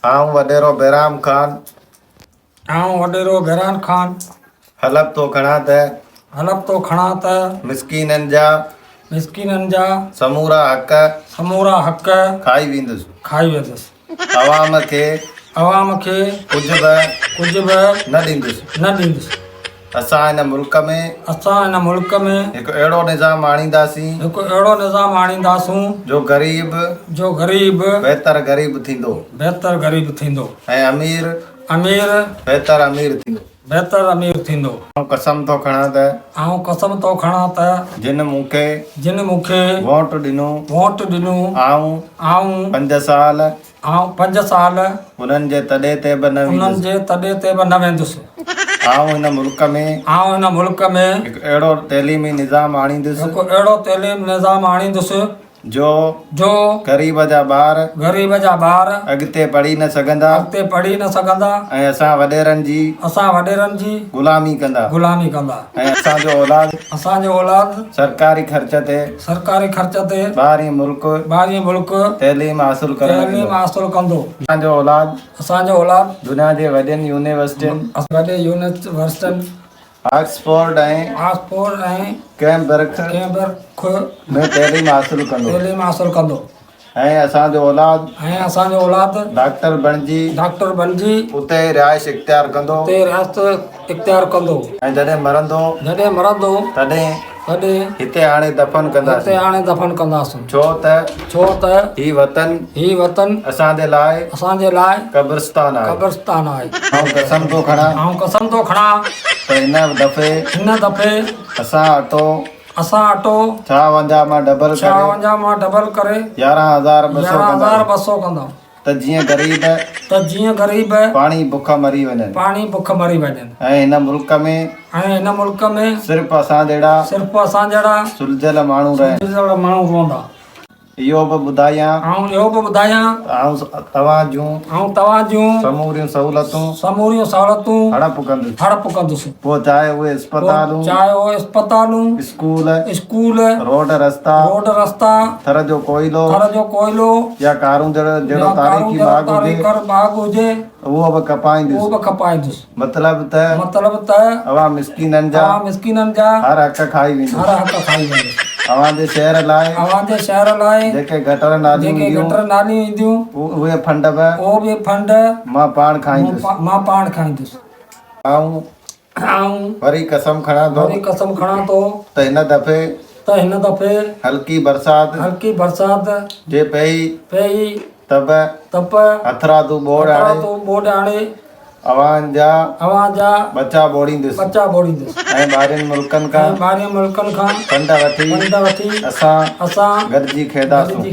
आऊं वडेरो बहराम खान हलप तो खणा त मिसकीननि जा समूरा हक़ खाई वेंदुसि अवाम खे कुझु बि न ॾींदुसि। असां हिन मुल्क में हिकु अहिड़ो निज़ाम आणींदासीं जो ग़रीब बहितर ग़रीब थींदो ऐं अमीर बहितर अमीर थींदो। आऊं कसम थो खणा त जिन मूंखे वोट ॾिनो आऊं 5 साल उन्हनि जे तॾे ते बि न वेंदुसि। आऊं हिन मुल्क में हिकु अहिड़ो तइलीमी निज़ाम आणींदुसि जो ग़रीब जा ॿार अॻिते पढ़ी न सघंदा ऐं असां वॾेरनि जी ग़ुलामी कंदा ऐं असांजो औलाद सरकारी ख़र्च ते ॿाहिरीं मुल्क तइलीम हासिल कंदो। असांजो औलाद दुनिया जे वॾियुनि यूनिवर्सिटियुनि ऑक्सफोर्ड ऐं कैम्ब्रिज में तइलीम हासिल कंदो ऐं असांजो औलाद डॉक्टर बणिजी उते रिहाइश इख्तियार कंदो ऐं जॾहिं मरंदो तॾहिं हिते हाणे दफ़न कंदासीं छो त ही वतन असांजे लाइ कब्रिस्तान आहे। आऊं कसम थो खणा त हिन दफ़े असां अटो 56 मां डबल करे 11,200 कंदा त जीअं ग़रीब पाणी बुख मरी वञनि ऐं हिन मुल्क में सिर्फ़ु असां जहिड़ा सुलझियल माण्हू रहंदा। इहो बि ॿुधायां तव्हां जूं समूरियूं सहूलतूं हड़प कंदुसि पोइ चाहे उहे अस्पतालूं स्कूल रोड रस्ता थर जो कोयलो या कारूं जहिड़ो तारीख़ी बाग हुजे उहो बि कपाईंदुसि। मतिलब त अवां मिसकीननि जा हर हक़ खाई वेंदुसि। अवां जे शहर लाइ जेके गटर नालियूं ईंदियूं उहे फंड मां पाण खाईंदुसि। आऊं वरी कसम खणा थो त हिन दफ़े हल्की बरसात जे पई तब हथरादू बोड़ आणे अवां जा बचा ॿोड़ींदुसि ऐं ॿाहिरिनि मुल्कनि खां फंड वठी असां गॾिजी खेॾासीं।